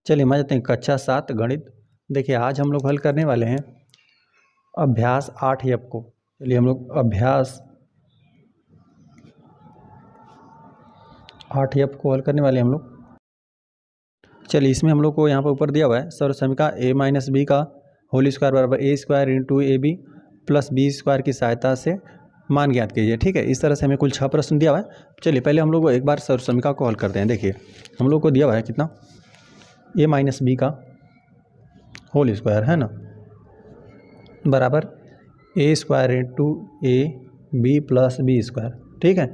चलिए मान जाते हैं कक्षा 7 गणित। देखिए आज हम लोग हल करने वाले हैं अभ्यास 8F को। चलिए हम लोग अभ्यास 8F को हल करने वाले हैं हम लोग। चलिए इसमें हम लोग को यहाँ पर ऊपर दिया हुआ है सर्वसमीका a माइनस बी का होल स्क्वायर बराबर a square into A B plus B square की सहायता से मान ज्ञात कीजिए। ठीक है, इस तरह से हमें कुल 6 प्रश्न दिया हुआ है। चलिए पहले हम लोग एक बार सर्वसमीका को हल करते हैं। देखिए हम लोग को दिया हुआ है कितना, a माइनस बी का होल स्क्वायर है ना बराबर a square into A B plus B square. ठीक है,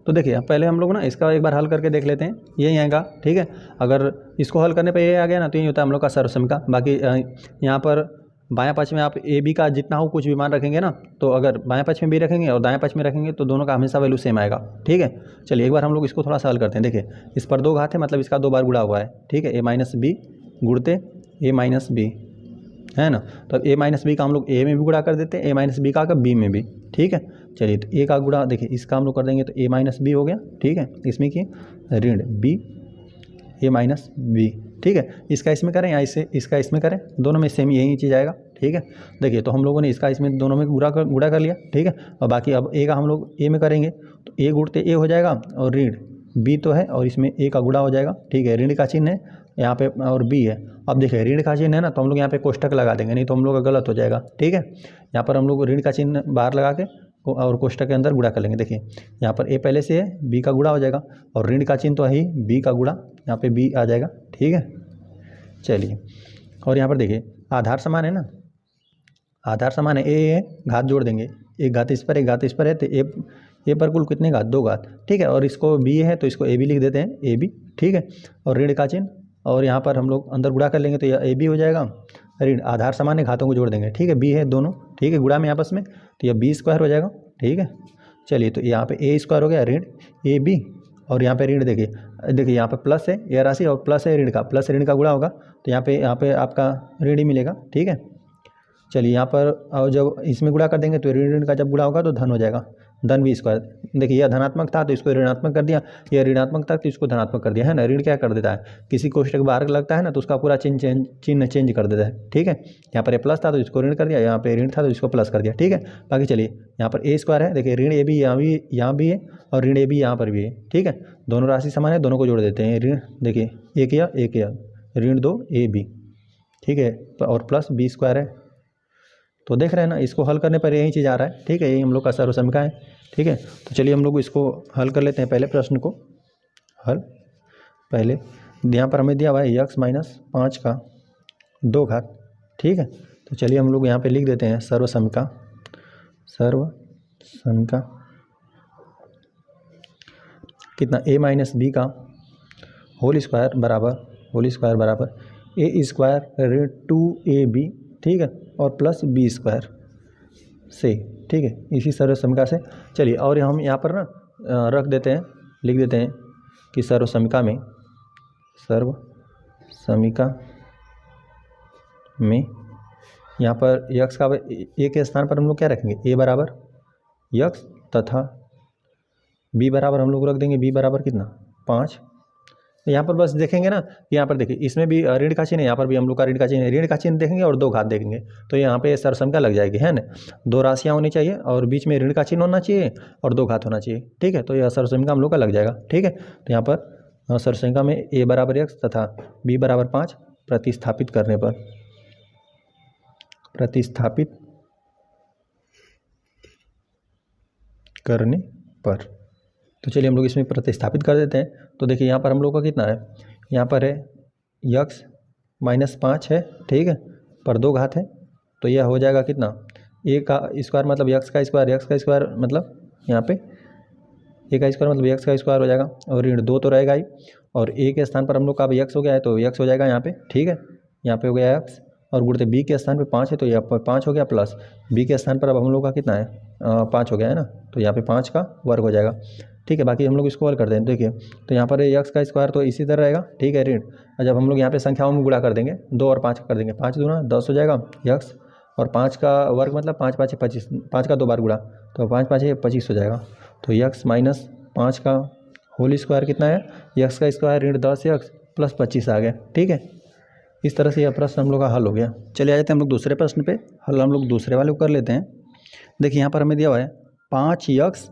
तो देखिए अब पहले हम लोग ना इसका एक बार हल करके देख लेते हैं। यही आएगा। ठीक है, अगर इसको हल करने पे ये आ गया ना तो यही होता है हम लोग का सर्वसमीका। बाकी यहाँ पर बायां पक्ष में आप ए बी का जितना हो कुछ भी मान रखेंगे ना, तो अगर बायां पक्ष में बी रखेंगे और दाएं पक्ष में रखेंगे तो दोनों का हमेशा वैल्यू सेम आएगा। ठीक है, चलिए एक बार हम लोग इसको थोड़ा सा हल करते हैं। देखिए इस पर 2 घात है, मतलब इसका 2 बार गुणा हुआ है। ठीक है, a माइनस बी गुणते a माइनस बी है ना, तो a माइनस बी का हम लोग a में भी गुणा कर देते हैं, a माइनस बी का b में भी। ठीक है, चलिए तो a का गुणा देखिए इसका हम लोग कर देंगे तो a माइनस बी हो गया। ठीक है, इसमें की ऋण b a माइनस बी। ठीक है, इसका इसमें करें या इसका इसमें करें, दोनों में सेम यही चीज़ आएगा। ठीक है, देखिए तो हम लोगों ने इसका इसमें दोनों में गुणा कर लिया। ठीक है, और बाकी अब a का हम लोग a में करेंगे तो a गुणते a हो जाएगा और ऋण b तो है और इसमें a का गुणा हो जाएगा। ठीक है, ऋण का चिन्ह है यहाँ पे और b है। अब देखिए ऋण का चिन्ह है ना तो हम लोग यहाँ पे कोष्टक लगा देंगे, नहीं तो हम लोग का गलत हो जाएगा। ठीक है, यहाँ पर हम लोग ऋण का चिन्ह बाहर लगा के और कोष्टक के अंदर गुणा कर लेंगे। देखिए यहाँ पर a पहले से है, b का गुणा हो जाएगा और ऋण का चिन्ह तो है ही, b का गुणा यहाँ पे b आ जाएगा। ठीक है, चलिए और यहाँ पर देखिए आधार समान है ना, आधार समान है, ए घात जोड़ देंगे, एक घात इस पर एक घात इस पर है तो ए पर कुल कितने घात, 2 घात। ठीक है, और इसको बी है तो इसको ए बी लिख देते हैं, ए बी। ठीक है, और ऋण का चिन्ह और यहाँ पर हम लोग अंदर गुणा कर लेंगे तो यह ए बी हो जाएगा। ऋण आधार समान है, घातों को जोड़ देंगे। ठीक है, बी है दोनों। ठीक है, गुणा में आपस में तो यह बी स्क्वायर हो जाएगा। ठीक है, चलिए तो यहाँ पे ए स्क्वायर हो गया ऋण ए बी और यहाँ पे ऋण देखिए यहाँ पे प्लस है यह राशि और प्लस है ऋण का, प्लस ऋण का गुणा होगा तो यहाँ पे आपका ऋण ही मिलेगा। ठीक है, चलिए यहाँ पर और जब इसमें गुणा कर देंगे तो ऋण का जब गुणा होगा तो धन हो जाएगा, धन बी स्क्वायर। देखिए यह धनात्मक था तो इसको ऋणात्मक कर दिया, यह ऋणात्मक था तो इसको धनात्मक कर दिया है ना। ऋण क्या कर देता है, किसी कोष्टक बाहर लगता है ना तो उसका पूरा चिन्ह चेंज कर देता है। ठीक है, यहाँ पर ए प्लस था तो इसको ऋण कर दिया, यहाँ पे ऋण था तो इसको प्लस कर दिया। ठीक है, बाकी चलिए यहाँ पर ए स्क्वायर है, देखिए ऋण ए बी यहाँ भी है और ऋण ए बी यहाँ पर भी है। ठीक है, दोनों राशि समान है, दोनों को जोड़ देते हैं। ऋण देखिए एक या ऋण 2 ए बी। ठीक है, और प्लस बी स्क्वायर है, तो देख रहे हैं ना इसको हल करने पर यही चीज़ आ रहा है। ठीक है, यही हम लोग का सर्वसमीका है। ठीक है, तो चलिए हम लोग इसको हल कर लेते हैं। पहले प्रश्न को हल, पहले यहाँ पर हमें दिया हुआ है x माइनस 5 का 2 घात। ठीक है, तो चलिए हम लोग यहाँ पे लिख देते हैं सर्वसमीका कितना, a माइनस बी का होल स्क्वायर बराबर ए स्क्वायर ऋण 2ab। ठीक है, और प्लस बी स्क्वायर से। ठीक है, इसी सर्वसमीका से। चलिए और हम यहाँ पर ना रख देते हैं, लिख देते हैं कि सर्वसमीका में यहाँ पर यक्स का ए के स्थान पर हम लोग क्या रखेंगे, ए बराबर यक्स तथा बी बराबर हम लोग रख देंगे बी बराबर कितना 5। यहाँ पर बस देखेंगे ना, यहाँ पर देखिए इसमें भी ऋण का चिन्ह है, यहाँ पर भी हम लोग का ऋण का चिन्ह है। ऋण का चिन्ह देखेंगे और 2 घात देखेंगे तो यहाँ पे सर्वसमीका लग जाएगी है ना। 2 राशियाँ होनी चाहिए और बीच में ऋण का चिन्ह होना चाहिए और 2 घात होना चाहिए। ठीक है, तो यह सर्वसमीका हम लोग का लग जाएगा। ठीक है, तो यहाँ पर सर्वसमीका में ए बराबर x तथा बी बराबर 5 प्रतिस्थापित करने पर तो चलिए हम लोग इसमें प्रतिस्थापित कर देते हैं। तो देखिए यहाँ पर हम लोग का कितना है, यहाँ पर है x माइनस 5 है। ठीक है, पर 2 घात है तो यह हो जाएगा कितना, a का स्क्वायर मतलब x का स्क्वायर मतलब यहाँ पे a का स्क्वायर मतलब x का स्क्वायर हो जाएगा और ऋण 2 तो रहेगा ही और a के स्थान पर हम लोग का अब x हो गया है तो x हो जाएगा यहाँ पे। ठीक है, यहाँ पे हो गया x और गुणते b के स्थान पे 5 है तो यहाँ पर 5 हो गया प्लस b के स्थान पर अब हम लोग का कितना है 5 हो गया है ना, तो यहाँ पे 5 का वर्ग हो जाएगा। ठीक है, बाकी हम लोग इसको हल कर देंगे। देखिए तो यहाँ पर x का स्क्वायर तो इसी तरह रहेगा। ठीक है, ऋण और जब हम लोग यहाँ पे संख्याओं में गुणा कर देंगे 2 और 5 कर देंगे, 5 दूना 10 हो जाएगा x और 5 का वर्ग मतलब 5 5 25, 5 का 2 बार गुणा तो 5 5 25 हो जाएगा। तो x माइनस 5 का होल स्क्वायर कितना है, x का स्क्वायर ऋण 10x प्लस 25 आ गया। ठीक है, इस तरह से यह प्रश्न हम लोग का हल हो गया। चलिए आ जाते हैं हम लोग दूसरे प्रश्न पे। हल हम लोग दूसरे वाले को कर लेते हैं। देखिए यहाँ पर हमें दिया हुआ है 5x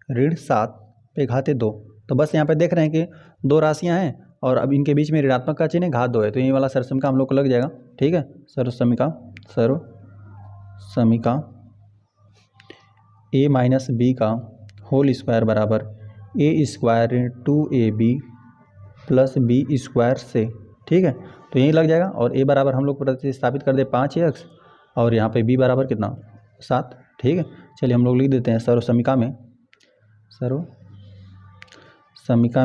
ऋण 7 पे घाते 2। तो बस यहाँ पे देख रहे हैं कि दो राशियाँ हैं और अब इनके बीच में ऋणात्मक का चिन्ह है, घात 2 है, तो यही वाला सर्वसमीका हम लोग को लग जाएगा। ठीक है, सर्वसमीका a माइनस बी का होल स्क्वायर बराबर a स्क्वायर ऋण 2ab प्लस बी स्क्वायर से। ठीक है, तो यही लग जाएगा। और a बराबर हम लोग प्रतिस्थापित कर दे 5x और यहाँ पे b बराबर कितना 7। ठीक है, चलिए हम लोग लिख देते हैं सर्वसमीका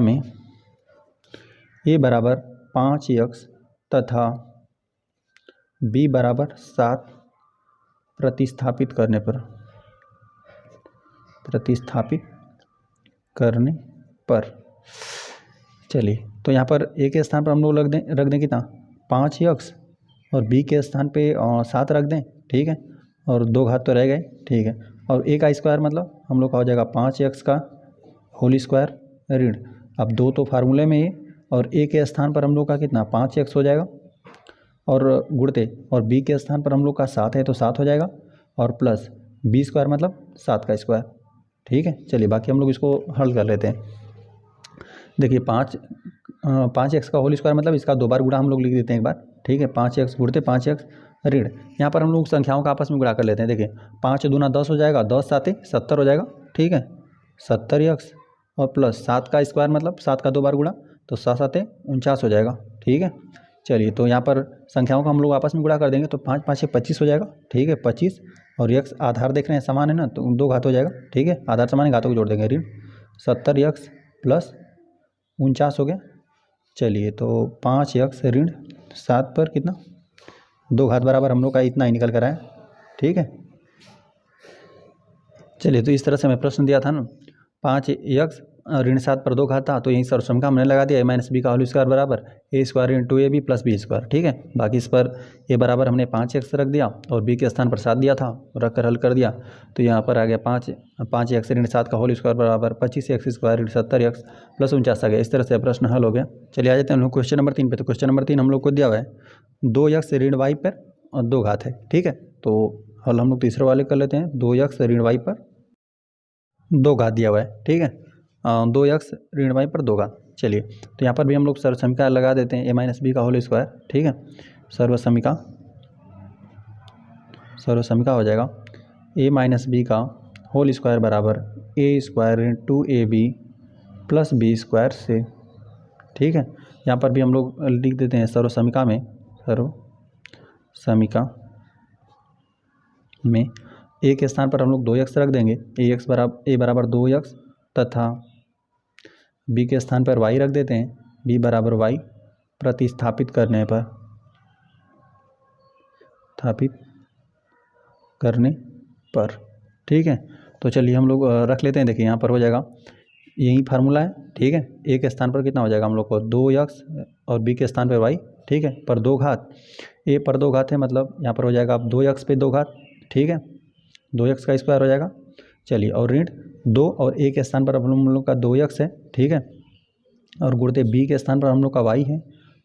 में a बराबर 5x तथा b बराबर 7 प्रतिस्थापित करने पर चलिए, तो यहाँ पर a के स्थान पर हम लोग रख दें कितना 5x और b के स्थान पे 7 रख दें। ठीक है, और 2 घात तो रह गए। ठीक है, और a का स्क्वायर मतलब हम लोग का हो जाएगा 5x का होल स्क्वायर ऋण, अब 2 तो फार्मूले में ही, और a के स्थान पर हम लोग का कितना 5x हो जाएगा और गुणते, और b के स्थान पर हम लोग का 7 है तो 7 हो जाएगा, और प्लस b स्क्वायर मतलब 7 का स्क्वायर। ठीक है, चलिए बाकी हम लोग इसको हल कर लेते हैं। देखिए 5x का होल स्क्वायर मतलब इसका 2 बार गुणा हम लोग लिख देते हैं एक बार। ठीक है, 5x गुणते 5x ऋण, यहाँ पर हम लोग संख्याओं का आपस में गुणा कर लेते हैं। देखिए 5 दूना 10 हो जाएगा, 10 7 70 हो जाएगा। ठीक है, 70x और प्लस 7 का स्क्वायर मतलब 7 का 2 बार गुणा, तो 7 7 49 हो जाएगा। ठीक है, चलिए तो यहाँ पर संख्याओं का हम लोग आपस में गुणा कर देंगे तो 5 5 25 हो जाएगा। ठीक है, 25 और x आधार देख रहे हैं समान है ना, तो 2 घात हो जाएगा। ठीक है, आधार समान है, घातों को जोड़ देंगे, ऋण 70x प्लस 49 हो गया। चलिए तो 5x ऋण 7 पर कितना 2 घात बराबर हम लोग का इतना ही निकल कर आया। ठीक है, चलिए तो इस तरह से हमें प्रश्न दिया था ना, 5x ऋण 7 पर 2 घात था, तो यही सर्वसमीका हमने लगा दिया a माइनस बी का होल स्क्वायर बराबर a स्क्वायर ऋण 2ab प्लस बी स्क्वायर। ठीक है, बाकी इस पर a बराबर हमने 5x रख दिया और b के स्थान पर 7 दिया था, रख कर हल कर दिया, तो यहाँ पर आ गया 5x ऋण 7 का होल स्क्वायर बराबर 25x स्क्वायर ऋण 70x प्लस 49 आ गया। इस तरह से प्रश्न हल हो गया। चलिए आ जाते हैं हम लोग क्वेश्चन नंबर 3 पे। तो क्वेश्चन नंबर 3 हम लोग को दिया हुआ है 2x ऋण y पर और 2 घात है। ठीक है, तो हल हम लोग तीसरे वाले कर लेते हैं। 2x ऋण y पर 2 घात दिया हुआ है। ठीक है, 2x ऋण y पर 2 घात। चलिए तो यहाँ पर भी हम लोग सर्वसमीका लगा देते हैं a माइनस बी का होल स्क्वायर। ठीक है, सर्वसमीका हो जाएगा a माइनस बी का होल स्क्वायर बराबर a स्क्वायर ऋण 2ab प्लस बी स्क्वायर से। ठीक है, यहाँ पर भी हम लोग लिख देते हैं सर्वसमीका में a के स्थान पर हम लोग 2x रख देंगे, a बराबर 2x तथा b के स्थान पर y रख देते हैं, b बराबर y प्रतिस्थापित करने पर। ठीक है, तो चलिए हम लोग रख लेते हैं। देखिए यहाँ पर हो जाएगा, यही फार्मूला है। ठीक है, a के स्थान पर कितना हो जाएगा हम लोग को 2x और b के स्थान पर y। ठीक है, पर 2 घात, a पर 2 घात है मतलब यहाँ पर हो जाएगा अब 2x पे 2 घात। ठीक है, 2x का स्क्वायर हो जाएगा। चलिए, और ऋण 2 और a के स्थान पर अब हम लोग का 2x है। ठीक है, और गुणते b के स्थान पर हम लोग का y है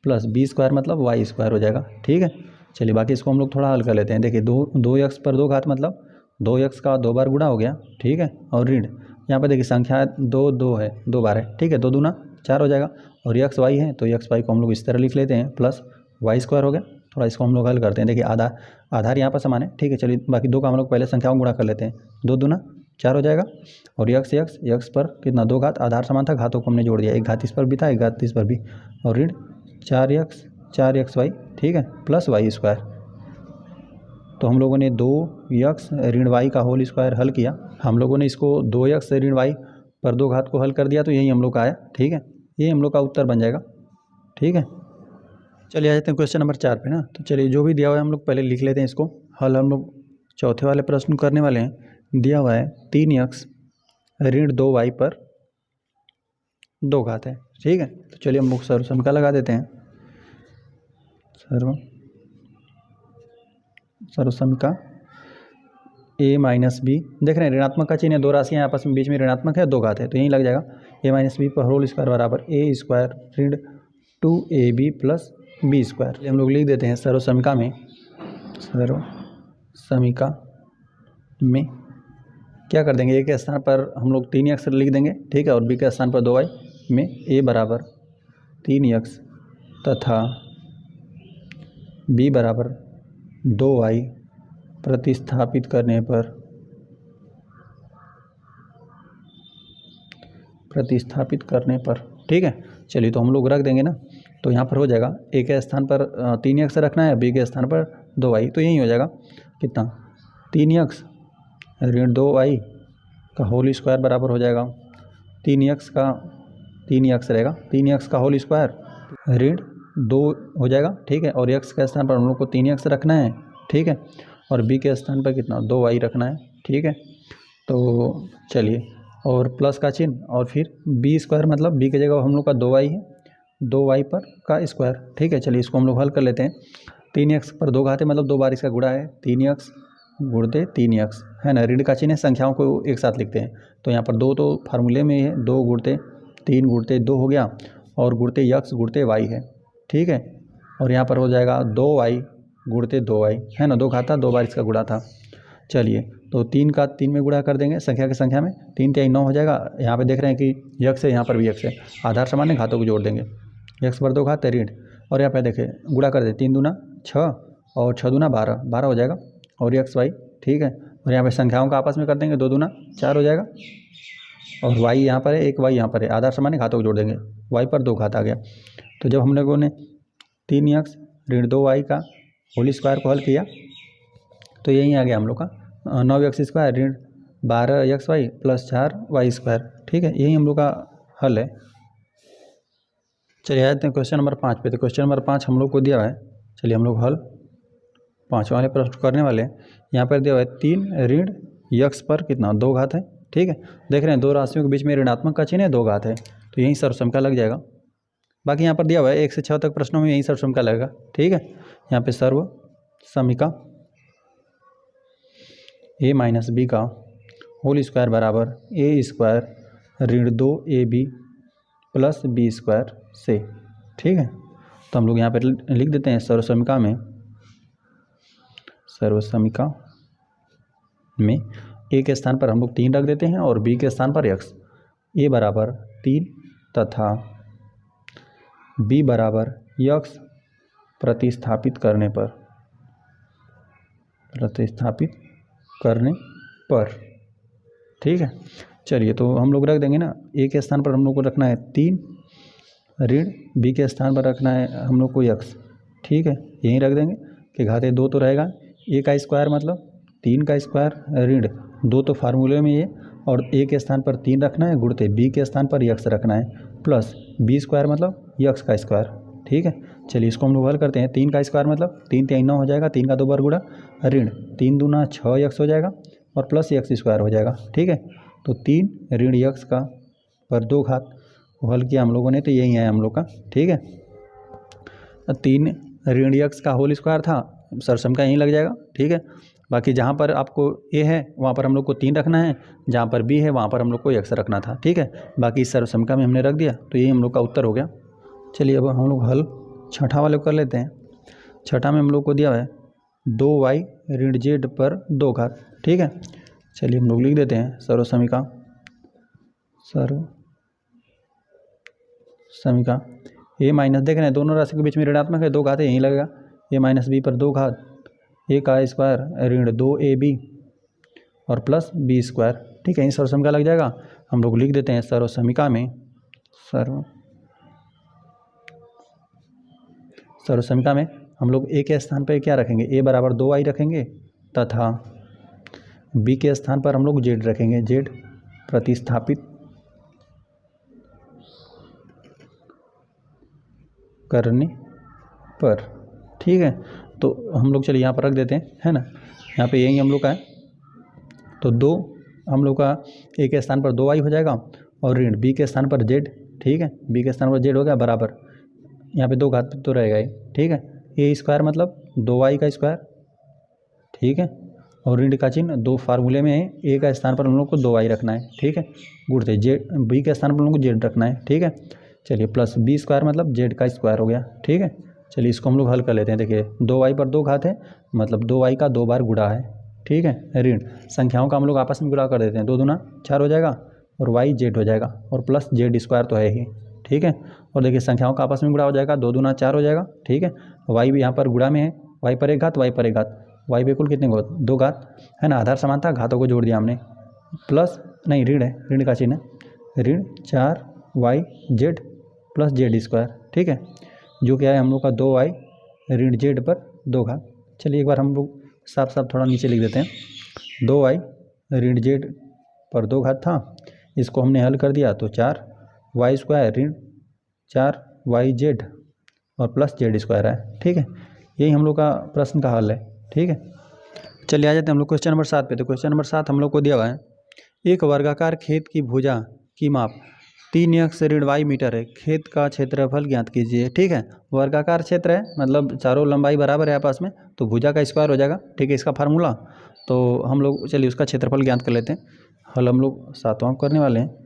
प्लस b स्क्वायर मतलब y स्क्वायर हो जाएगा। ठीक है, चलिए बाकी इसको हम लोग थोड़ा हल कर लेते हैं। देखिए 2x पर 2 घात मतलब 2x का 2 बार गुणा हो गया। ठीक है, और ऋण यहाँ पर देखिए संख्या 2 है, 2 बार है। ठीक है, 2 दूना 4 हो जाएगा, और x y है तो x y को हम लोग इस तरह लिख लेते हैं, प्लस y स्क्वायर हो गया। थोड़ा इसको हम लोग हल करते हैं। देखिए आधार यहाँ पर समान है। ठीक है, चलिए बाकी 2 का हम लोग पहले संख्याओं गुणा कर लेते हैं। 2 दूना 4 हो जाएगा, और x पर कितना 2 घात, आधार समान था, घातों को हमने जोड़ दिया, एक घात इस पर भी था, एक घात इस पर भी, और ऋण 4xy। ठीक है, प्लस y स्क्वायर। तो हम लोगों ने 2x ऋण y का होल स्क्वायर हल किया। हम लोगों ने इसको 2x ऋण y पर 2 घात को हल कर दिया, तो यही हम लोग का आया। ठीक है, ये हम लोग का उत्तर बन जाएगा। ठीक है, चलिए आ जाते हैं क्वेश्चन नंबर 4 पे ना। तो चलिए जो भी दिया हुआ है हम लोग पहले लिख लेते हैं इसको। हल हम लोग चौथे वाले प्रश्न करने वाले हैं। दिया हुआ है 3x ऋण 2y पर 2 घात है। ठीक है, तो चलिए हम लोग सर्वसमीका लगा देते हैं। सर्वसमीका a माइनस बी, देख रहे हैं ऋणात्मक का चिन्ह है, 2 राशियाँ आपस में बीच में ऋणात्मक है, 2 घात है, तो यहीं लग जाएगा a माइनस बी पर होल स्क्वायर बराबर a स्क्वायर ऋण 2ab प्लस बी स्क्वायर। हम लोग लिख देते हैं सर्व समीका में क्या कर देंगे, ए के स्थान पर हम लोग 3x लिख देंगे, ठीक है, और बी के स्थान पर 2y में ए बराबर 3x तथा बी बराबर 2y प्रतिस्थापित करने पर ठीक है। चलिए तो हम लोग रख देंगे ना, तो यहाँ पर हो जाएगा ए के स्थान पर 3x रखना है, बी के स्थान पर 2y, तो यही हो जाएगा कितना 3x ऋण 2y का होल स्क्वायर बराबर हो जाएगा 3x रहेगा 3x का होल स्क्वायर ऋण 2 हो जाएगा, ठीक है, और x के स्थान पर हम लोग को 3x रखना है, ठीक है, और b के स्थान पर कितना 2y रखना है, ठीक है। तो चलिए, और प्लस का चिन्ह और फिर b स्क्वायर मतलब b की जगह हम लोग का 2y है, 2y पर का स्क्वायर, ठीक है। चलिए इसको हम लोग हल कर लेते हैं। 3x पर 2 घाते मतलब 2 बार इसका गुणा है, 3x गुणते 3x है ना, ऋण का चिन्ह है, संख्याओं को एक साथ लिखते हैं। तो यहाँ पर 2 तो फार्मूले में है, 2 गुणते 3 गुणते 2 हो गया, और गुणते x गुणते y है, ठीक है, और यहाँ पर हो जाएगा 2y गुणते 2y है ना, 2 घाता 2 बार इसका गुणा था। चलिए तो 3 का 3 में गुणा कर देंगे, संख्या की संख्या में 3 3 9 हो जाएगा। यहाँ पे देख रहे हैं कि x है, यहाँ पर भी x है, आधार समान घातों को जोड़ देंगे, x पर 2 घात ऋण, और यहाँ पे देखिए गुणा कर दे, 3 दूना 6 और 6 दूना 12 हो जाएगा, और x y, ठीक है, और यहाँ पे संख्याओं का आपस में कर देंगे, 2 दूना 4 हो जाएगा, और y यहाँ पर है, एक y यहाँ पर है, आधार समान घातों को जोड़ देंगे, y पर 2 घात आ गया। तो जब हम लोगों ने 3x ऋण 2y का होल स्क्वायर को हल किया तो यही आ गया हम लोग का 9x स्क्वायर ऋण 12xy प्लस 4y स्क्वायर, ठीक है, यही हम लोग का हल है। चलिए आते हैं क्वेश्चन नंबर 5 पे। तो क्वेश्चन नंबर 5 हम लोग को दिया हुआ है, चलिए हम लोग हल 5 वाले प्रश्न करने वाले हैं। यहाँ पर दिया हुआ है 3 ऋण x पर कितना 2 घात है, ठीक है, देख रहे हैं 2 राशियों के बीच में ऋणात्मक का चिन्ह है, 2 घात है, तो यही सर्वसमीका लग जाएगा। बाकी यहाँ पर दिया हुआ है 1 से 6 तक प्रश्नों में यही सर्वसमीका लगेगा, ठीक है। यहाँ पे सर्वसमीका a माइनस बी का होल स्क्वायर बराबर a स्क्वायर ऋण 2ab प्लस बी स्क्वायर से, ठीक है। तो हम लोग यहाँ पर लिख देते हैं सर्वसमीका में a के स्थान पर हम लोग 3 रख देते हैं और b के स्थान पर x, a बराबर 3 तथा b बराबर x प्रतिस्थापित करने पर ठीक है। चलिए तो हम लोग रख देंगे ना, a के स्थान पर हम लोग को रखना है 3 ऋण b के स्थान पर रखना है हम लोग को x, ठीक है, यहीं रख देंगे कि घाते 2 तो रहेगा, a का स्क्वायर मतलब 3 का स्क्वायर ऋण 2 तो फार्मूले में ये, और a के स्थान पर 3 रखना है गुणते b के स्थान पर x रखना है प्लस b स्क्वायर मतलब x का स्क्वायर, ठीक है। चलिए इसको हम लोग हल करते हैं। 3 का स्क्वायर मतलब 3 3 9 हो जाएगा, 3 का 2 बार गुणा ऋण 3 दूना 6x हो जाएगा और प्लस x स्क्वायर हो जाएगा, ठीक है। तो 3 ऋण x का पर 2 घात हल किया हम लोगों ने, तो यही है हम लोग का, ठीक है। 3 ऋण x का होल स्क्वायर था, सर्वसमीका यहीं लग जाएगा, ठीक है। बाकी जहाँ पर आपको a है वहाँ पर हम लोग को 3 रखना है, जहाँ पर b है वहाँ पर हम लोग को x रखना था, ठीक है। बाकी इस सर्वसमीका में हमने रख दिया, तो यही हम लोग का उत्तर हो गया। चलिए अब हम लोग हल छठा वाले कर लेते हैं। छठा में हम लोग को दिया है 2y ऋण z पर 2 घात, ठीक है। चलिए हम लोग लिख देते हैं सर्वसमीका a माइनस, देख रहे हैं दोनों राशि के बीच में ऋणात्मक है, 2 घात है, यहीं लगेगा, a माइनस b पर 2 घात a का स्क्वायर ऋण 2ab और प्लस b स्क्वायर, ठीक है, यहीं सर्वसमीका लग जाएगा। हम लोग लिख देते हैं सर्वसमीका में हम लोग a के स्थान पर क्या रखेंगे, a बराबर 2y रखेंगे तथा b के स्थान पर हम लोग z रखेंगे, z प्रतिस्थापित करने पर, ठीक है। तो हम लोग चलिए यहाँ पर रख देते हैं, है ना, यहाँ पे यही हम लोग का है, तो 2 हम लोग का a के स्थान पर 2y हो जाएगा और ऋण b के स्थान पर z, ठीक है, b के स्थान पर z हो गया बराबर, यहाँ पे 2 घात तो रहेगा ही, ठीक है, a स्क्वायर मतलब 2y का स्क्वायर, ठीक है, और ऋण का चिन्ह 2 फार्मूले में है, a का स्थान पर हम लोग को 2y रखना है, ठीक है, गुणते z, b के स्थान पर हम लोग को z रखना है, ठीक है। चलिए प्लस b स्क्वायर मतलब z का स्क्वायर हो गया, ठीक है, चलिए इसको हम लोग हल कर लेते हैं। देखिए 2y पर 2 घात है, मतलब 2y का 2 बार गुणा है, ठीक है। ऋण संख्याओं का हम लोग आपस में गुणा कर देते हैं, 2 दूना 4 हो जाएगा और y z हो जाएगा और प्लस जेड स्क्वायर तो है ही, ठीक है। और देखिए संख्याओं का आपस में गुणा हो जाएगा, 2 दूना 4 हो जाएगा, ठीक है। y भी यहाँ पर गुणा में है, y पर 1 घात y पर 1 घात, y पे कुल कितने घात 2 घात है ना, आधार समान था, घातों को जोड़ दिया हमने, प्लस नहीं ऋण है, ऋण का चिन्ह है, ऋण 4y z plus Z square, ठीक है, जो क्या है हम लोग का 2y ऋण z पर 2 घात। चलिए एक बार हम लोग साफ साफ थोड़ा नीचे लिख देते हैं, 2y ऋण z पर 2 घात था, इसको हमने हल कर दिया तो 4y स्क्वायर ऋण 4yz और प्लस जेड स्क्वायर है, ठीक है। यही हम लोग का प्रश्न का हल है, ठीक है। चलिए आ जाते हैं हम लोग क्वेश्चन नंबर 7 पे। तो क्वेश्चन नंबर 7 हम लोग को दिया हुआ है, एक वर्गाकार खेत की भुजा की माप 3x ऋण y मीटर है, खेत का क्षेत्रफल ज्ञात कीजिए, ठीक है। वर्गाकार क्षेत्र है, मतलब चारों लंबाई बराबर है आपस में, तो भुजा का स्क्वायर हो जाएगा, ठीक है, इसका फार्मूला। तो हम लोग चलिए उसका क्षेत्रफल ज्ञात कर लेते हैं। हल हम लोग 7वां करने वाले हैं।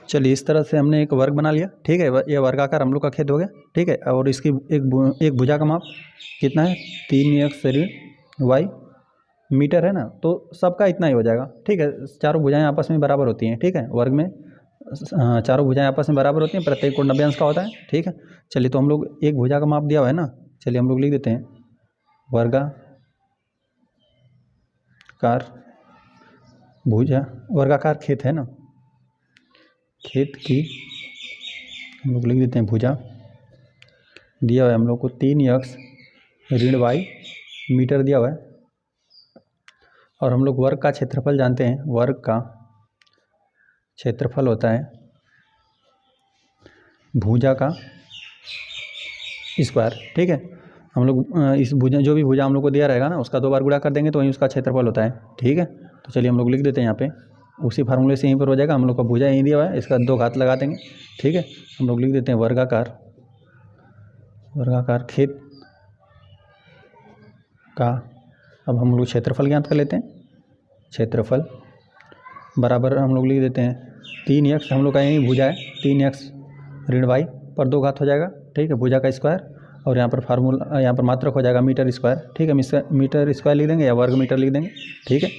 चलिए इस तरह से हमने एक वर्ग बना लिया, ठीक है, ये वर्गाकार हम लोग का खेत हो गया, ठीक है। और इसकी एक भुजा का माप कितना है, 3x ऋण y मीटर है ना, तो सबका इतना ही हो जाएगा, ठीक है। चारों भुजाएं आपस में बराबर होती हैं, ठीक है, वर्ग में चारों भुजाएं आपस में बराबर होती हैं, प्रत्येक कोण 90 अंश का होता है, ठीक है। चलिए तो हम लोग एक भुजा का माप दिया हुआ है ना, चलिए हम लोग लिख देते हैं वर्गाकार भुजा, वर्गाकार खेत है ना, खेत की हम लोग लिख देते हैं भुजा, दिया हुआ है हम लोग को 3x ऋण y मीटर दिया हुआ है, और हम लोग वर्ग का क्षेत्रफल जानते हैं, वर्ग का क्षेत्रफल होता है भुजा का स्क्वायर, ठीक है। हम लोग इस भुजा, जो भी भुजा हम लोग को दिया रहेगा ना, उसका 2 बार गुणा कर देंगे तो वहीं उसका क्षेत्रफल होता है, ठीक है। तो चलिए हम लोग लिख देते हैं यहाँ पे, उसी फार्मूले से यहीं पर हो जाएगा, हम लोग का भुजा यहीं दिया हुआ है, इसका 2 घात लगा देंगे, ठीक है। हम लोग लिख देते हैं वर्गाकार खेत का, अब हम लोग क्षेत्रफल ज्ञात कर लेते हैं, क्षेत्रफल बराबर हम लोग लिख देते हैं 3x, हम लोग का यहीं भुजा है, 3x ऋण y पर 2 घात हो जाएगा, ठीक है, भुजा का स्क्वायर, और यहाँ पर फार्मूला, यहाँ पर मात्रक हो जाएगा मीटर स्क्वायर, ठीक है, मीटर स्क्वायर लिख देंगे या वर्ग मीटर लिख देंगे, ठीक है।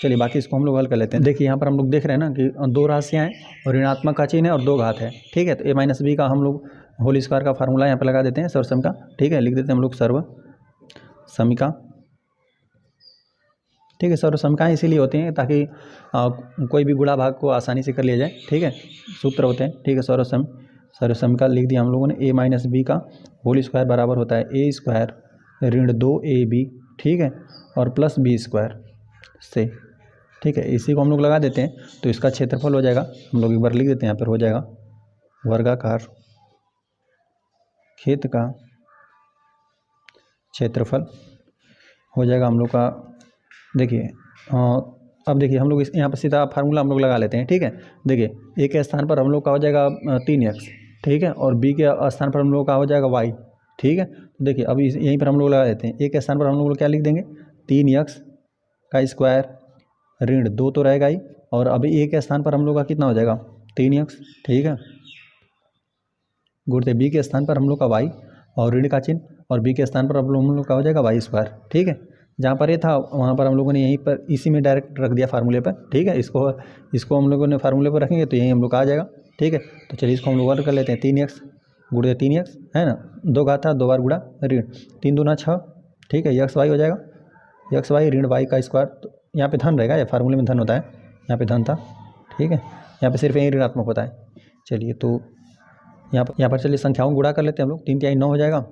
चलिए बाकी इसको हम लोग हल कर लेते हैं। देखिए यहाँ पर हम लोग देख रहे हैं ना कि 2 राशियाँ हैं और ऋणात्मक का चिन्ह है और 2 घात है, ठीक है। तो a-b का हम लोग होल स्क्वायर का फार्मूला यहाँ पर लगा देते हैं, सर्वसम का, ठीक है, लिख देते हैं हम लोग सर्वसमिका, ठीक है। सर्वसमिकाएँ इसीलिए होती हैं ताकि कोई भी गुणा भाग को आसानी से कर लिया जाए, ठीक है, सूत्र होते हैं, ठीक है। सर्वसमिका लिख दिया हम लोगों ने, a-b का होल स्क्वायर बराबर होता है a स्क्वायर ऋण 2ab, ठीक है, और प्लस b स्क्वायर से, ठीक है, इसी को हम लोग लगा देते हैं तो इसका क्षेत्रफल हो जाएगा, हम लोग एक बार लिख देते हैं यहाँ पर, हो जाएगा वर्गाकार खेत का क्षेत्रफल हो जाएगा हम लोग का, देखिए अब देखिए हम लोग इस यहाँ पर सीधा फार्मूला हम लोग लगा लेते हैं, ठीक है। देखिए a के स्थान पर हम लोग का हो जाएगा 3x, ठीक है, और b के स्थान पर हम लोग का हो जाएगा y, ठीक है। तो देखिए अब यहीं पर हम लोग लगा देते हैं, a के स्थान पर हम लोग क्या लिख देंगे, 3x का स्क्वायर ऋण 2 तो रहेगा ही, और अभी a के स्थान पर हम लोग का कितना हो जाएगा 3x, ठीक है, गुणते b के स्थान पर हम लोग का y और ऋण का चिन्ह, और b के स्थान पर हम लोग का हो जाएगा y स्क्वायर, ठीक है। जहाँ पर ये था वहाँ पर हम लोगों ने यहीं पर इसी में डायरेक्ट रख दिया फार्मूले पर, ठीक है। इसको हम लोगों ने फार्मूले पर रखेंगे तो यहीं हम लोग का आ जाएगा, ठीक है। तो चलिए इसको हम लोग वर्ग कर लेते हैं, 3x गुणे 3x है ना, 2 घात था, 2 बार गुणा ऋण 3 दूना 6, ठीक है, x y हो जाएगा, x y ऋण y का स्क्वायर, तो यहाँ पे धन रहेगा, या फार्मूले में धन होता है, यहाँ पे धन था, ठीक है, यहाँ पे सिर्फ यही ऋणात्मक होता है। चलिए तो यहाँ पर चलिए संख्याओं गुणा कर लेते हैं हम लोग, 3 तिहाई 9 हो जाएगा,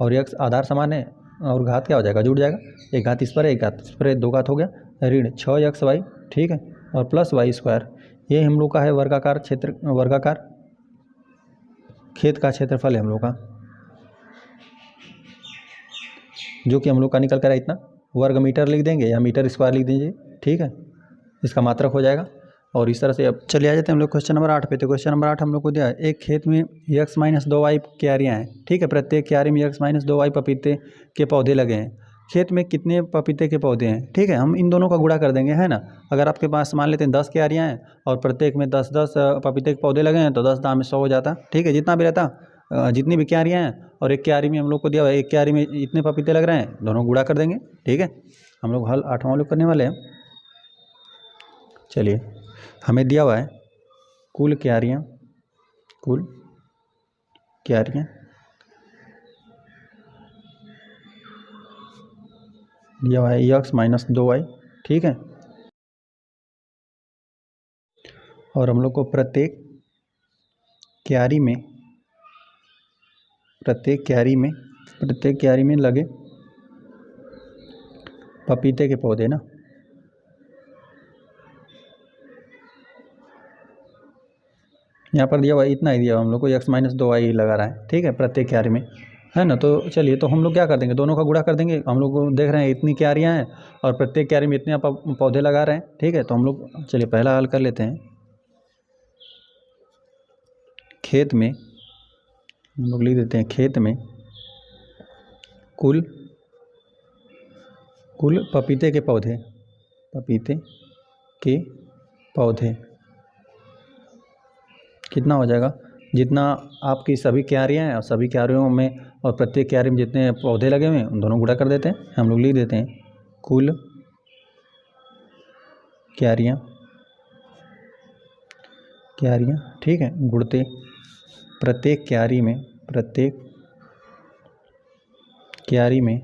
और x आधार समान है, और घात क्या हो जाएगा, जुड़ जाएगा, एक घात इस पर है, एक घात इस पर है, 2 घात हो गया ऋण 6xy, ठीक है, और प्लस y स्क्वायर, ये हम लोग का है वर्गाकार खेत का क्षेत्रफल है हम लोग का, जो कि हम लोग का निकल कर इतना, वर्ग मीटर लिख देंगे या मीटर स्क्वायर लिख दीजिए, ठीक है, इसका मात्रक हो जाएगा। और इस तरह से अब चलिए आ जाते हैं हम लोग क्वेश्चन नंबर 8 पे। तो क्वेश्चन नंबर 8 हम लोग को दिया है, एक खेत में x-2y क्यारियाँ हैं, ठीक है, प्रत्येक क्यारी में x-2y पपीते के पौधे लगे हैं, खेत में कितने पपीते के पौधे हैं, ठीक है। हम इन दोनों का गुणा कर देंगे, है ना। अगर आपके पास मान लेते हैं 10 क्यारियाँ हैं और प्रत्येक में 10-10 पपीते के पौधे लगे हैं तो 10 दाम में 100 हो जाता, ठीक है, जितना भी रहता जितनी भी क्यारियाँ हैं और एक क्यारी में हम लोग को दिया हुआ है, एक क्यारी में इतने पपीते लग रहे हैं, दोनों गुणा कर देंगे। ठीक है, हम लोग हल 8वां लोग करने वाले हैं। चलिए, हमें दिया हुआ है कुल क्यारियाँ दिया हुआ है x माइनस 2y। ठीक है, और हम लोग को प्रत्येक क्यारी में लगे पपीते के पौधे ना, यहाँ पर दिया हुआ इतना ही दिया हुआ हम लोग को, x माइनस 2y लगा रहा है। ठीक है, प्रत्येक क्यारी में, है ना। तो चलिए, तो हम लोग क्या कर देंगे, दोनों का गुणा कर देंगे। हम लोग देख रहे हैं इतनी क्यारियाँ हैं और प्रत्येक क्यारी में इतने पौधे लगा रहे हैं। ठीक है, तो हम लोग चलिए पहला हल कर लेते हैं। खेत में हम लोग लिख देते हैं, खेत में कुल पपीते के पौधे कितना हो जाएगा, जितना आपकी सभी क्यारियाँ हैं और सभी क्यारियों में और प्रत्येक क्यारी में जितने पौधे लगे हुए हैं उन दोनों गुणा कर देते हैं। हम लोग लिख देते हैं कुल क्यारियाँ। ठीक है, गुणते प्रत्येक क्यारी में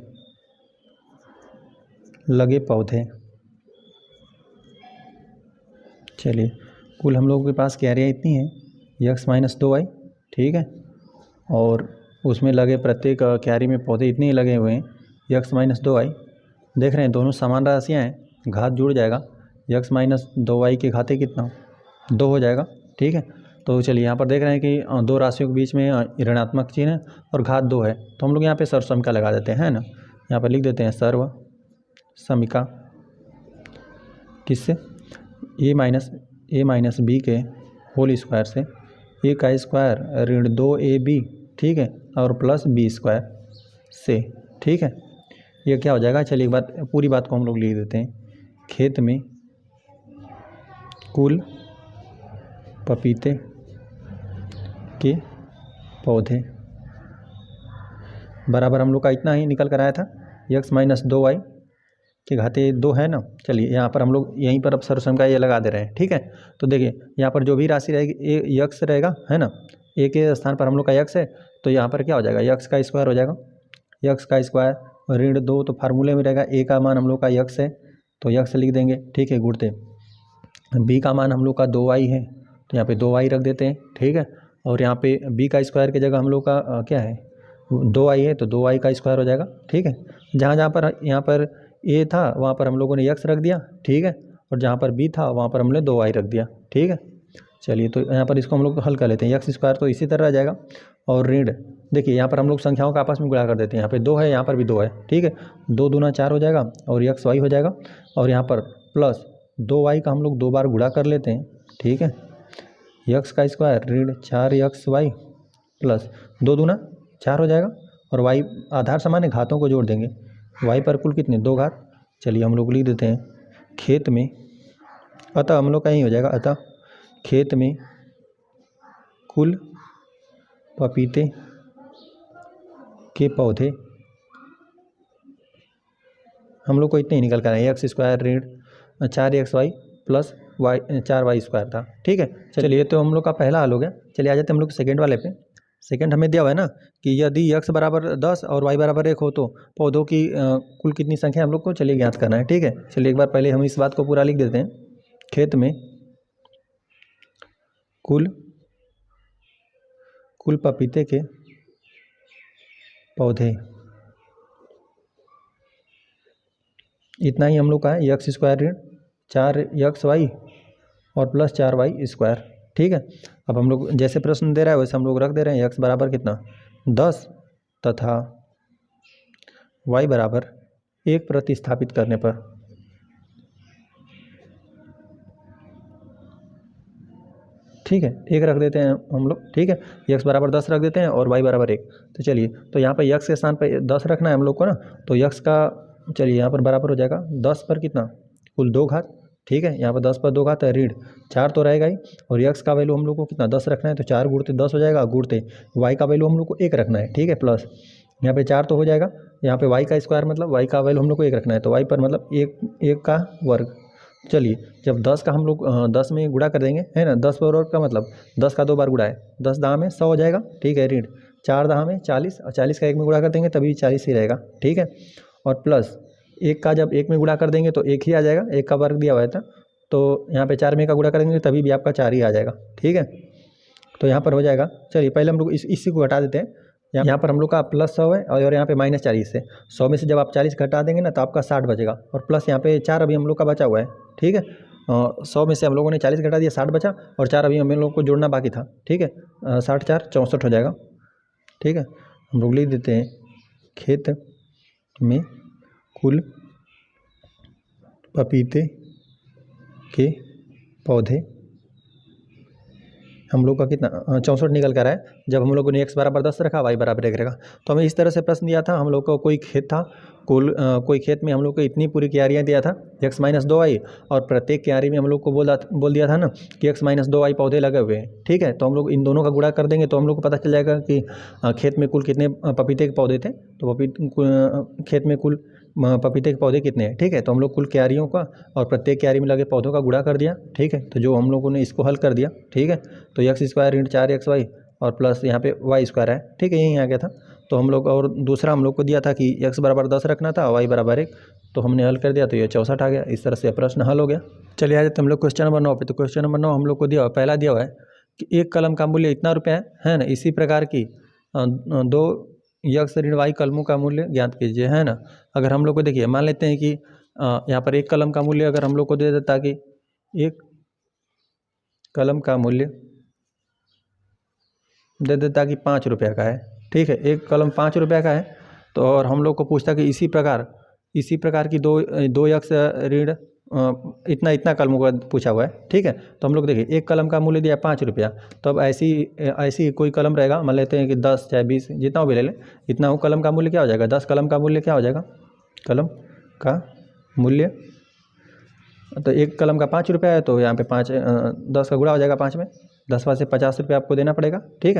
लगे पौधे। चलिए, कुल हम लोगों के पास क्यारियाँ इतनी हैं, x माइनस 2y। ठीक है, और उसमें लगे प्रत्येक क्यारी में पौधे इतने ही लगे हुए हैं, x माइनस 2y। देख रहे हैं दोनों समान राशियाँ हैं, घात जुड़ जाएगा, x माइनस 2y के घाते कितना 2 हो जाएगा। ठीक है, तो चलिए यहाँ पर देख रहे हैं कि दो राशियों के बीच में ऋणात्मक चिन्ह है और घात 2 है, तो हम लोग यहाँ पे सर्वसमिका लगा देते हैं, है ना। यहाँ पर लिख देते हैं सर्वसमिका, किससे, a माइनस b के होल स्क्वायर से a का स्क्वायर ऋण 2ab, ठीक है, और प्लस b स्क्वायर से। ठीक है, ये क्या हो जाएगा, चलिए एक बात, पूरी बात को हम लोग लिख देते हैं। खेत में कुल पपीते के पौधे बराबर हम लोग का इतना ही निकल कर आया था, x माइनस 2y के घाते 2 है ना। चलिए, यहाँ पर हम लोग यहीं पर अब सर्वसमिका ये लगा दे रहे हैं। ठीक है, तो देखिए यहाँ पर जो भी राशि रहेगी x रहेगा, है ना, a के स्थान पर हम लोग का x है, तो यहाँ पर क्या हो जाएगा, x का स्क्वायर हो जाएगा, x का स्क्वायर ऋण 2, तो फार्मूले में रहेगा a का मान हम लोग का x है तो x लिख देंगे। ठीक है, गुणते b का मान हम लोग का 2y है तो यहाँ पे 2y रख देते हैं। ठीक है, और यहाँ पे b का स्क्वायर की जगह हम लोग का क्या है, 2y है, तो 2y का स्क्वायर हो जाएगा। ठीक है, जहाँ पर यहाँ पर a था वहाँ पर हम लोगों ने x रख दिया। ठीक है, और जहाँ पर b था वहाँ पर हमने 2y रख दिया। ठीक है, चलिए, तो यहाँ पर इसको हम लोग हल कर लेते हैं, x स्क्वायर तो इसी तरह रह जाएगा, और ऋण, देखिए यहाँ पर हम लोग संख्याओं का आपस में गुणा कर देते हैं, यहाँ पे 2 है, यहाँ पर भी 2 है। ठीक है, 2 दूना 4 हो जाएगा और xy हो जाएगा, और यहाँ पर प्लस 2y का हम लोग 2 बार गुणा कर लेते हैं। ठीक है, x का स्क्वायर ऋण 4xy प्लस 2 दूना 4 हो जाएगा, और y आधार समान है, घातों को जोड़ देंगे, y पर कुल कितने 2 घात। चलिए, हम लोग लिख देते हैं खेत में, अतः हम लोग का यही हो जाएगा, अतः खेत में कुल पपीते के पौधे हम लोग को इतने ही निकल कर आए, x स्क्वायर ऋण 4xy प्लस 4y स्क्वायर था। ठीक है, चलिए, तो हम लोग का पहला हल हो गया। चलिए, आ जाते हैं हम लोग सेकंड वाले पे। सेकंड हमें दिया हुआ है ना कि यदि x बराबर 10 और y बराबर 1 हो तो पौधों की कुल कितनी संख्या हम लोग को चलिए ज्ञात करना है। ठीक है, चलिए एक बार पहले हम इस बात को पूरा लिख देते हैं, खेत में कुल पपीते के पौधे, इतना ही हम लोग का है, x स्क्वायर ऋण 4xy और प्लस 4y स्क्वायर। ठीक है, अब हम लोग जैसे प्रश्न दे रहा है वैसे हम लोग रख दे रहे हैं, x बराबर कितना 10 तथा y बराबर 1 प्रतिस्थापित करने पर, ठीक है, 1 रख देते हैं हम लोग। ठीक है, x बराबर 10 रख देते हैं और y बराबर 1। तो चलिए, तो यहाँ पर x के स्थान पर 10 रखना है हम लोग को ना, तो x का चलिए यहाँ पर बराबर हो जाएगा 10 पर कितना कुल 2 घात। ठीक है। यहाँ पर 10 पर 2 घात है ऋण 4 तो रहेगा ही, और यक्स का वैल्यू हम लोग को कितना 10 रखना है, तो 4 गुणते 10 हो जाएगा, गुणते वाई का वैल्यू हम लोग को 1 रखना है, ठीक है। प्लस यहाँ पे 4 तो हो जाएगा, यहाँ पे वाई का स्क्वायर मतलब वाई का वैल्यू हम लोग को 1 रखना है, तो वाई पर मतलब 1 का वर्ग। चलिए जब 10 का हम लोग 10 में गुणा कर देंगे, है ना, 10 पर वर्ग का मतलब 10 का 2 बार गुणा है, 10 दाम में 100 हो जाएगा, ठीक है। ऋण 4 दाम में 40, और 40 का 1 में गुणा कर देंगे तभी 40 ही रहेगा, ठीक है। और प्लस 1 का जब 1 में गुणा कर देंगे तो 1 ही आ जाएगा, 1 का वर्ग दिया हुआ था, तो यहाँ पे 4 में का गुणा करेंगे तभी भी आपका 4 ही आ जाएगा, ठीक है। तो यहाँ पर हो जाएगा। चलिए पहले हम लोग इसी को घटा देते हैं। यहाँ पर हम लोग का +100 है और यहाँ पे -40 है। 100 में से जब आप 40 घटा देंगे ना तो आपका 60 बचेगा, और प्लस यहाँ पे 4 अभी हम लोग का बचा हुआ है, ठीक है। 100 में से हम लोगों ने 40 घटा दिया, 60 बचा, और 4 अभी हम लोग को जोड़ना बाकी था, ठीक है। 60 4 64 हो जाएगा, ठीक है। हम लोग लिख देते हैं खेत में कुल पपीते के पौधे हम लोग का कितना 64 निकल कर है। जब हम लोगों ने x बराबर 10 रखा, y बराबर 1 रखा, तो हमें इस तरह से प्रश्न दिया था। हम लोग को कोई खेत था, कोई खेत में हम लोग को इतनी पूरी क्यारियाँ दिया था x - 2y, और प्रत्येक क्यारी में हम लोग को बोल दिया था ना कि x - 2y पौधे लगे हुए हैं, ठीक है। तो हम लोग इन दोनों का गुणा कर देंगे तो हम लोग को पता चल जाएगा कि खेत में कुल कितने पपीते के पौधे थे, तो खेत में कुल पपीते के पौधे कितने हैं, ठीक है। तो हम लोग कुल क्यारियों का और प्रत्येक क्यारी में लगे पौधों का गुणा कर दिया, ठीक है। तो जो हम लोगों ने इसको हल कर दिया, ठीक है। तो x² ऋण 4xy और प्लस यहाँ पे y² है, ठीक है, यही आ गया था। तो हम लोग, और दूसरा हम लोग को दिया था कि x बराबर 10 रखना था, y बराबर 1, तो हमने हल कर दिया तो ये 64 आ गया। इस तरह से प्रश्न हल हो गया। चलिए आ जाते हम लोग क्वेश्चन नंबर 9 पे। तो क्वेश्चन नंबर 9 हम लोग को दिया हुआ, पहला दिया हुआ है कि एक कलम का मूल्य इतना रुपया है ना। इसी प्रकार की 2 x ऋण y कलमों का मूल्य ज्ञात कीजिए, है ना। अगर हम लोग को देखिए, मान लेते हैं कि यहाँ पर एक कलम का मूल्य अगर हम लोग को दे देता कि एक कलम का मूल्य दे देता कि 5 रुपये का है, ठीक है। एक कलम 5 रुपये का है, तो और हम लोग को पूछता कि इसी प्रकार की दो x ऋण इतना कलमों का पूछा हुआ है, ठीक है। तो हम लोग देखिए एक कलम का मूल्य दिया 5 रुपया, तो अब ऐसी कोई कलम रहेगा, मान लेते हैं कि 10 चाहे 20 जितना भी ले लें, इतना वो कलम का मूल्य क्या हो जाएगा, 10 कलम का मूल्य क्या हो जाएगा, कलम का मूल्य। तो एक कलम का 5 रुपया है, तो यहाँ पे 10 का गुणा हो जाएगा 5 में, 10 से 50 रुपये आपको देना पड़ेगा, ठीक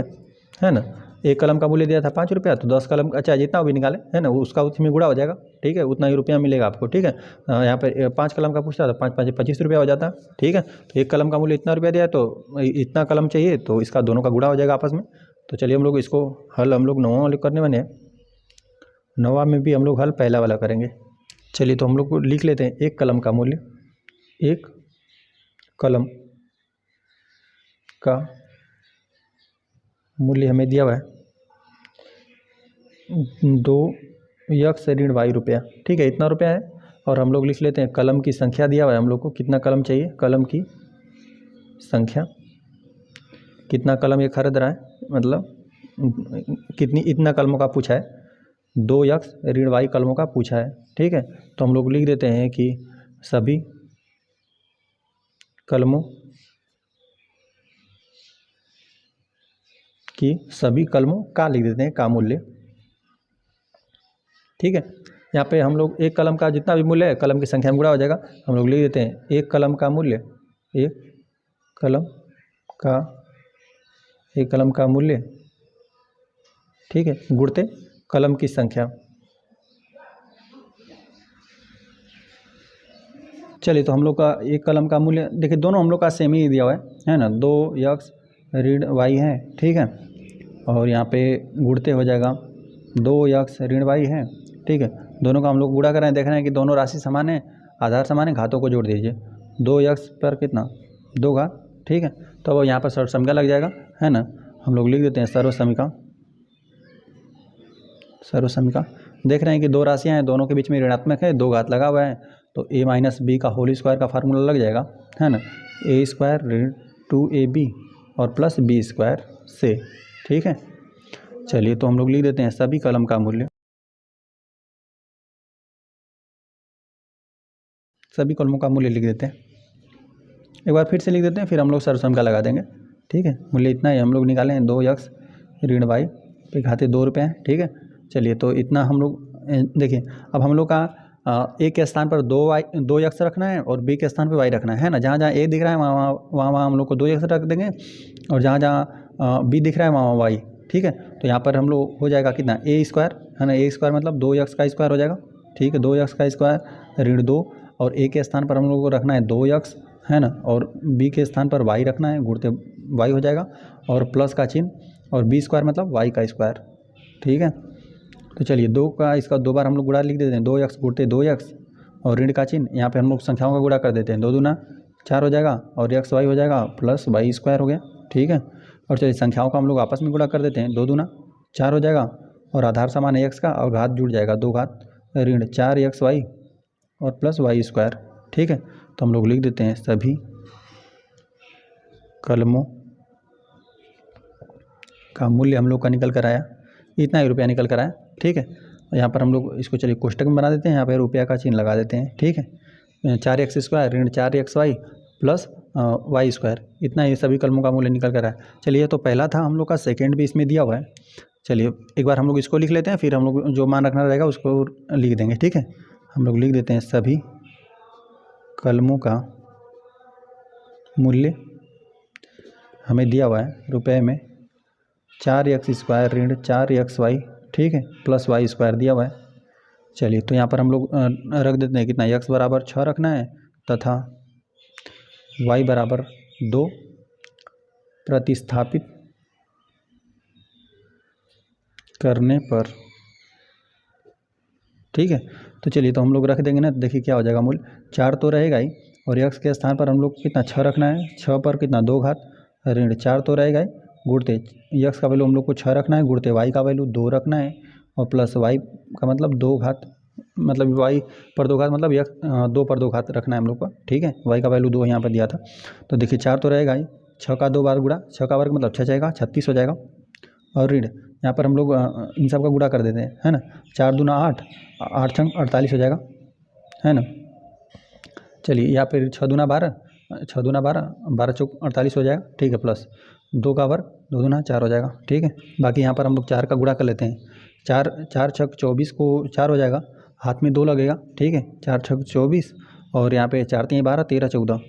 है ना। एक कलम का मूल्य दिया था 5 रुपया, तो 10 कलम, अच्छा जितना भी निकाले, है ना, उसका उसमें गुणा हो जाएगा, ठीक है, उतना ही रुपया मिलेगा आपको, ठीक है। यहाँ पे 5 कलम का पूछता था, 5 5 25 रुपया हो जाता, ठीक है। तो एक कलम का मूल्य इतना रुपया दिया है, तो इतना कलम चाहिए, तो इसका दोनों का गुणा हो जाएगा आपस में। तो चलिए हम लोग इसको हल हम लोग 9वां वाले करने वाले हैं। 9वां में भी हम लोग हल पहला वाला करेंगे। चलिए तो हम लोग को लिख लेते हैं एक कलम का मूल्य, एक कलम का मूल्य हमें दिया हुआ है 2x ऋण y रुपया, ठीक है, इतना रुपया है। और हम लोग लिख लेते हैं कलम की संख्या दिया हुआ है हम लोग को, कितना कलम चाहिए, कलम की संख्या, कितना कलम ये खरीद रहा है, मतलब कितनी, इतना कलमों का पूछा है, 2x ऋण y कलमों का पूछा है, ठीक है। तो हम लोग लिख देते हैं कि सभी कलमों की, सभी कलमों का लिख देते हैं का मूल्य, ठीक है। यहाँ पे हम लोग एक कलम का जितना भी मूल्य है कलम की संख्या में गुणा हो जाएगा। हम लोग लिख देते हैं एक कलम का मूल्य, एक कलम का मूल्य, ठीक है, गुणते कलम की संख्या। चलिए तो हम लोग का एक कलम का मूल्य देखिए, दोनों हम लोग का सेम ही दिया हुआ है ना, 2x ऋण y है, ठीक है। और यहाँ पे गुणते हो जाएगा 2x ऋण y है, ठीक है। दोनों का हम लोग गुणा कर रहे हैं, देख रहे हैं कि दोनों राशि समान है, आधार समान है, घातों को जोड़ दीजिए। 2x पर कितना 2 घात, ठीक है। तो अब यहाँ पर सर्वसमीका लग जाएगा, है ना। हम लोग लिख देते हैं सर्वसमीका। देख रहे हैं कि दो राशियाँ हैं, दोनों के बीच में ऋणात्मक है, 2 घात लगा हुआ है, तो a - b का होल स्क्वायर का फार्मूला लग जाएगा, है ना। a² ऋण 2ab और प्लस b² से, ठीक है। चलिए तो हम लोग लिख देते हैं सभी कलम का मूल्य, सभी कलमों का मूल्य लिख देते हैं। एक बार फिर से लिख देते हैं, फिर हम लोग सर्वसमीका लगा देंगे, ठीक है। मूल्य इतना है, हम लोग निकाले हैं 2x ऋण y पे घाते 2 रुपये हैं, ठीक है। चलिए तो इतना हम लोग देखिए, अब हम लोग का ए के स्थान पर 2x रखना है और बी के स्थान पर y रखना है ना। जहाँ जहाँ ए दिख रहा है वहाँ हम लोग को 2x रख देंगे और जहाँ जहाँ बी दिख रहा है वहाँ y, ठीक है। तो यहाँ पर हम लोग हो जाएगा कितना, ए स्क्वायर है ना, ए स्क्वायर मतलब 2x का स्क्वायर हो जाएगा, ठीक है। 2x का स्क्वायर ऋण 2 और ए के स्थान पर हम लोग को रखना है 2x है ना, और बी के स्थान पर y रखना है, गुणते y हो जाएगा और प्लस का चिन्ह और बी स्क्वायर मतलब y का स्क्वायर, ठीक है। तो चलिए 2 का इसका 2 बार हम लोग गुणा लिख देते हैं, 2x गुणते 2x और ऋण का चिन्ह, यहाँ पे हम लोग संख्याओं का गुणा कर देते हैं, 2 दूना 4 हो जाएगा और x y हो जाएगा प्लस y स्क्वायर हो गया, ठीक है। और चलिए संख्याओं का हम लोग आपस में गुणा कर देते हैं, 2 दूना 4 हो जाएगा और आधार समान है x का और घात जुड़ जाएगा, 2 घात ऋण 4xy और प्लस y स्क्वायर, ठीक है। तो हम लोग लिख देते हैं सभी कलमों का मूल्य हम लोग का निकल कर आया, इतना ही रुपया निकल कर आया, ठीक है। यहाँ पर हम लोग इसको चलिए कोष्टक में बना देते हैं, यहाँ पर रुपया का चिन्ह लगा देते हैं, ठीक है। 4x स्क्वायर ऋण 4xy प्लस y स्क्वायर, इतना ही सभी कलमों का मूल्य निकल कर आया। चलिए तो पहला था हम लोग का, सेकेंड भी इसमें दिया हुआ है। चलिए एक बार हम लोग इसको लिख लेते हैं, फिर हम लोग जो मान रखना रहेगा उसको लिख देंगे, ठीक है। हम लोग लिख देते हैं सभी कलमों का मूल्य हमें दिया हुआ है रुपए में 4x स्क्वायर ऋण 4xy, ठीक है, प्लस y स्क्वायर दिया हुआ है। चलिए तो यहाँ पर हम लोग रख देते हैं कितना, x बराबर 6 रखना है तथा y बराबर 2 प्रतिस्थापित करने पर, ठीक है। तो चलिए तो हम लोग रख देंगे ना, देखिए क्या हो जाएगा मूल्य, 4 तो रहेगा ही और x के स्थान पर हम लोग कितना 6 रखना है, 6 पर कितना 2 घात ऋण 4 तो रहेगा ही, गुणते x का वैल्यू हम लोग को 6 रखना है, गुणते y का वैल्यू 2 रखना है और प्लस y का मतलब 2 घात, मतलब y पर 2 घात मतलब x 2 पर 2 घात रखना है हम लोग को, ठीक है। y का वैल्यू 2 यहाँ पर दिया था। तो देखिए 4 तो रहेगा ही, 6 का 2 बार गुणा, 6 का वर्ग मतलब 6 जाएगा 36 हो जाएगा और ऋण यहाँ पर हम लोग इन सब का गुणा कर देते हैं, है ना। 4 दूना 8, 8 छंग 48 हो जाएगा, है ना। चलिए यहाँ पर 6 दूना 12, 6 दूना 12, 12 चौक 48 हो जाएगा, ठीक है, प्लस 2 का वर्ग 2 दूना 4 हो जाएगा, ठीक है। बाकी यहाँ पर हम लोग 4 का गुणा कर लेते हैं, 4 छक 24 को 4 हो जाएगा, हाथ में 2 लगेगा, ठीक है। 4 छक 24 और यहाँ पे 4 3 12, 13 14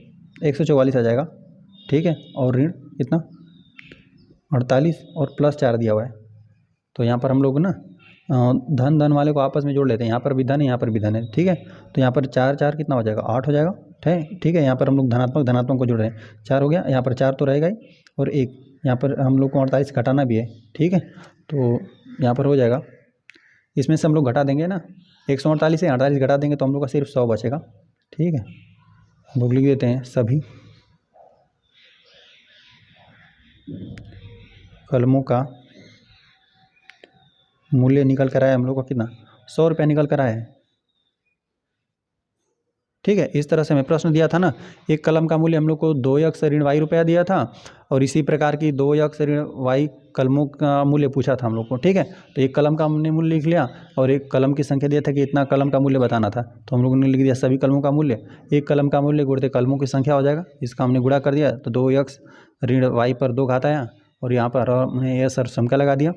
144 आ जाएगा, ठीक है। और ऋण कितना 48 और प्लस 4 दिया हुआ है। तो यहाँ पर हम लोग ना धन धन वाले को आपस में जोड़ लेते हैं, यहाँ पर भी धन है यहाँ पर भी धन है, ठीक है। तो यहाँ पर 4 4 कितना हो जाएगा 8 हो जाएगा, ठीक है। यहाँ पर हम लोग धनात्मक धनात्मक को जोड़ रहे हैं, 4 हो गया, यहाँ पर 4 तो रहेगा ही और 1 यहाँ पर हम लोग को 48 घटाना भी है, ठीक है। तो यहाँ पर हो जाएगा, इसमें से हम लोग घटा देंगे ना, 148 से 48 घटा देंगे तो हम लोग का सिर्फ 100 बचेगा, ठीक है। हम लोग लिख देते हैं सभी कलमों का मूल्य निकल कर आया हम लोग का कितना, 100 रुपया निकल कर आया है, ठीक है। इस तरह से हमें प्रश्न दिया था ना, एक कलम का मूल्य हम लोग को 2x ऋण y रुपया दिया था और इसी प्रकार की 2x ऋण y कलमों का मूल्य पूछा था हम लोग को, ठीक है। तो एक कलम का हमने मूल्य लिख लिया और एक कलम की संख्या दिया था कि इतना कलम का मूल्य बताना था, तो हम लोगों ने लिख दिया सभी कलमों का मूल्य, एक कलम का मूल्य गुणते कलमों की संख्या हो जाएगा, इसका हमने गुणा कर दिया तो 2x ऋण y पर 2 घात आया और यहाँ पर हमने ये सरसम का लगा दिया,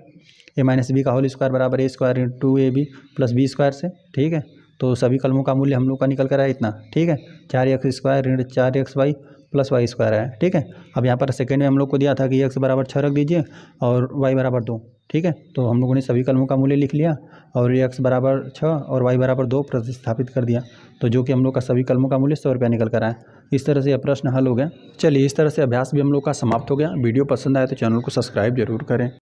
a माइनस बी का होल स्क्वायर बराबर a स्क्वायर ऋण 2ab प्लस बी स्क्वायर से, ठीक है। तो सभी कलमों का मूल्य हम लोग का निकल कर आया इतना, ठीक है। 4x स्क्वायर ऋण 4xy प्लस y स्क्वायर है, ठीक है। अब यहाँ पर सेकेंड में हम लोग को दिया था कि x बराबर 6 रख दीजिए और y बराबर 2, ठीक है। तो हम लोगों ने सभी कलमों का मूल्य लिख लिया और x बराबर 6 और y बराबर 2 प्रतिस्थापित कर दिया, तो जो कि हम लोग का सभी कलमों का मूल्य 100 रुपया निकल कर आया। इस तरह से यह प्रश्न हल हो गया। चलिए इस तरह से अभ्यास भी हम लोग का समाप्त हो गया। वीडियो पसंद आए तो चैनल को सब्सक्राइब जरूर करें।